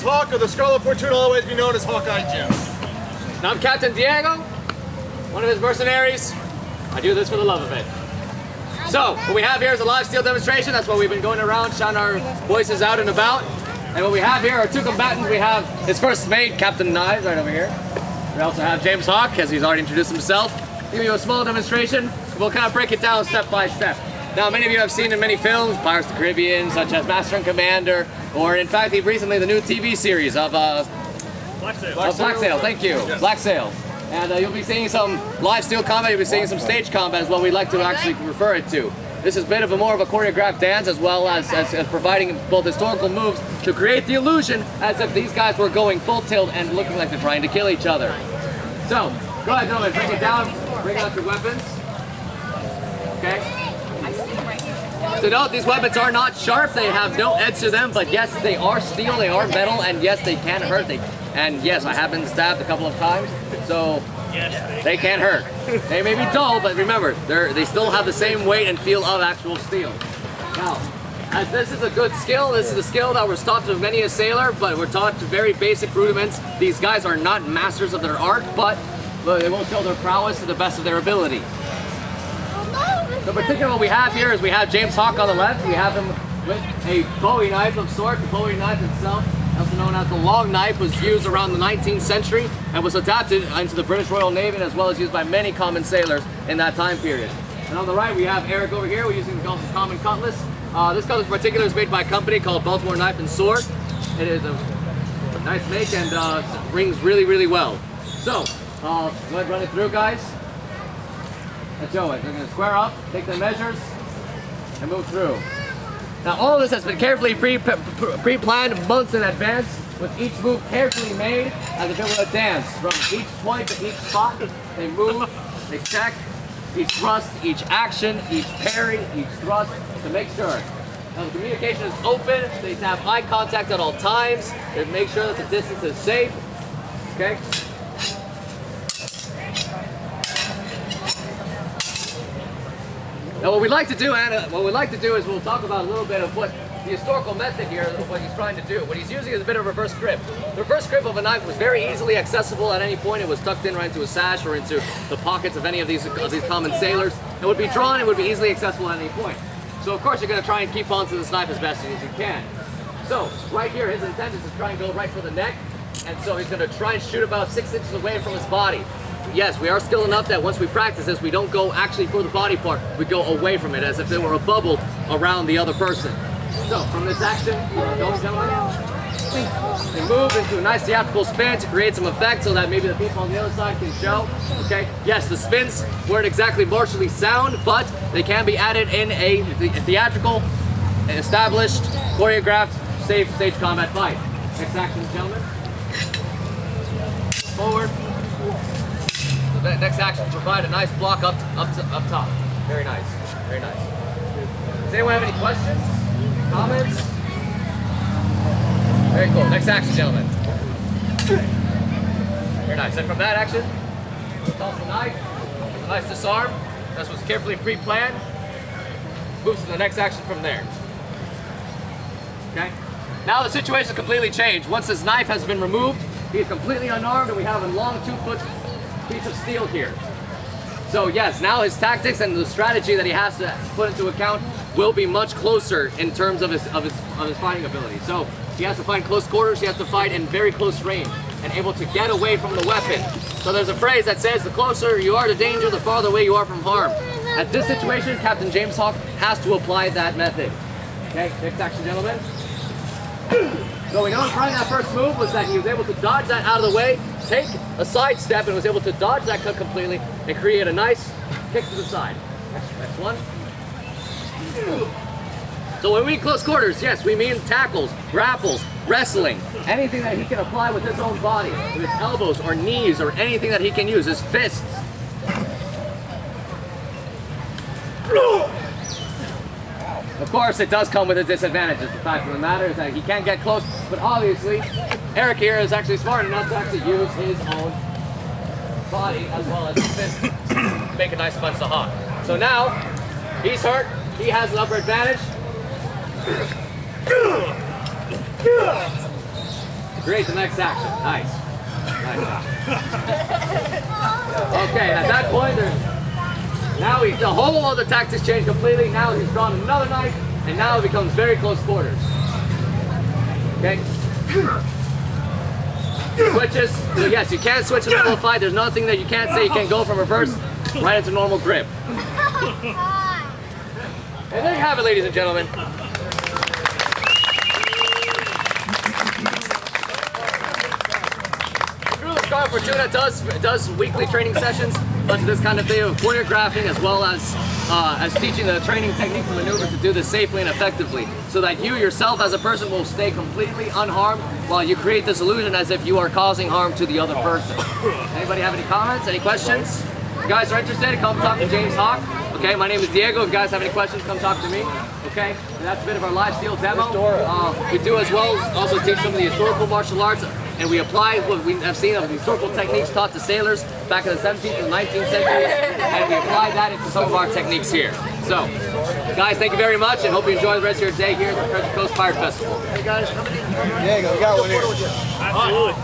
Hawk of the Scarlet Fortune, will always be known as Hawkeye Jim. And I'm Captain Diego, one of his mercenaries. I do this for the love of it. So, what we have here is a live steel demonstration. That's what we've been going around, shouting our voices out and about. And what we have here are two combatants. We have his first mate, Captain Knives, right over here. We also have James Hawk, as he's already introduced himself. Give you a small demonstration. We'll kind of break it down step by step. Now, many of you have seen in many films, Pirates of the Caribbean, such as Master and Commander, or in fact, recently the new TV series of Black Sail. Black Sail, thank you, yes. Black Sail. And you'll be seeing some live steel combat, you'll be seeing some stage combat is what we like to actually refer it to. This is a bit of more of a choreographed dance as well as providing both historical moves to create the illusion as if these guys were going full tilt and looking like they're trying to kill each other. So, go ahead, gentlemen, bring it down, bring out your weapons. Okay? So note, these weapons are not sharp, they have no edge to them, but yes, they are steel, they are metal, and yes, they can hurt. And yes, I have been stabbed a couple of times, so they can hurt. They may be dull, but remember, they still have the same weight and feel of actual steel. Now, as this is a good skill, this is a skill that we're taught to many a sailor, but we're taught to very basic rudiments. These guys are not masters of their art, but they will show their prowess to the best of their ability. So particularly what we have here is we have James Hawk on the left. We have him with a Bowie knife of sorts. The Bowie knife itself, also known as the long knife, was used around the 19th century and was adapted into the British Royal Navy as well as used by many common sailors in that time period. And on the right we have Eric over here. We're using the common cutlass. This cutlass in particular is made by a company called Baltimore Knife and Sword. It is a nice make and rings really, really well. So, go ahead and run it through, guys. Let's show it. We're going to square up, take the measures, and move through. Now all of this has been carefully pre-planned months in advance, with each move carefully made as if it were a dance. From each point to each spot, they move, they check, each thrust, each action, each parry, each thrust, to make sure. Now the communication is open, they have eye contact at all times, they make sure that the distance is safe, okay? Now what we'd like to do, Anna, is we'll talk about a little bit of what the historical method here, of what he's trying to do. What he's using is a bit of reverse grip. The reverse grip of a knife was very easily accessible at any point. It was tucked in right into a sash or into the pockets of any of these common sailors. It would be drawn, it would be easily accessible at any point. So of course you're going to try and keep onto this knife as best as you can. So right here, his intent is to try and go right for the neck, and so he's going to try and shoot about 6 inches away from his body. Yes, we are skilled enough that once we practice this, we don't go actually for the body part, we go away from it as if there were a bubble around the other person. So, from this action, they move into a nice theatrical spin to create some effect so that maybe the people on the other side can show. Okay, yes, the spins weren't exactly martially sound, but they can be added in a theatrical, established, choreographed, safe stage combat fight. Next action, gentlemen. Forward. The next action, provide a nice block up top. Very nice, very nice. Does anyone have any questions, comments? Very cool. Next action, gentlemen. Very nice. And from that action, toss the knife. A nice disarm. This was carefully pre-planned. Moves to the next action from there. Okay. Now the situation is completely changed. Once this knife has been removed, he is completely unarmed, and we have a long 2-foot piece of steel here. So yes, now his tactics and the strategy that he has to put into account will be much closer in terms of his fighting ability. So he has to fight close quarters, he has to fight in very close range and able to get away from the weapon. So there's a phrase that says the closer you are to danger, the farther away you are from harm. At this situation, Captain James Hawk has to apply that method. Okay, next action, gentlemen. Going on, trying that first move was that he was able to dodge that out of the way, take a side step, and was able to dodge that cut completely and create a nice kick to the side. Next one. So when we mean close quarters, yes, we mean tackles, grapples, wrestling, anything that he can apply with his own body, with his elbows or knees or anything that he can use, his fists. Of course, it does come with its disadvantages. The fact of the matter is that he can't get close, but obviously, Eric here is actually smart enough to actually use his own body as well as his fist to make a nice punch to Hawk. So now, he's hurt, he has an upper advantage. Great, the next action. Nice. Nice. Okay, at that point, now the whole of the tactics change completely. Now he's drawn another knife, and now it becomes very close quarters. Okay? Switches. So yes, you can switch in the middle of fight. There's nothing that you can't say. You can go from reverse right into normal grip. And there you have it, ladies and gentlemen. Scarlet Fortuna does weekly training sessions, such as this kind of thing of choreographing, as well as teaching the training techniques and maneuvers to do this safely and effectively, so that you yourself as a person will stay completely unharmed while you create this illusion as if you are causing harm to the other person. Anybody have any comments, any questions? If you guys are interested, come talk to James Hawk. Okay, my name is Diego. If you guys have any questions, come talk to me. Okay, and that's a bit of our live steel demo. We do as well also teach some of the historical martial arts, and we apply what we have seen of the historical techniques taught to sailors back in the 17th and 19th centuries, and we apply that into some of our techniques here. So, guys, thank you very much, and hope you enjoy the rest of your day here at the Treasure Coast Pirate Festival. Hey guys, Diego, we got one here. Absolutely.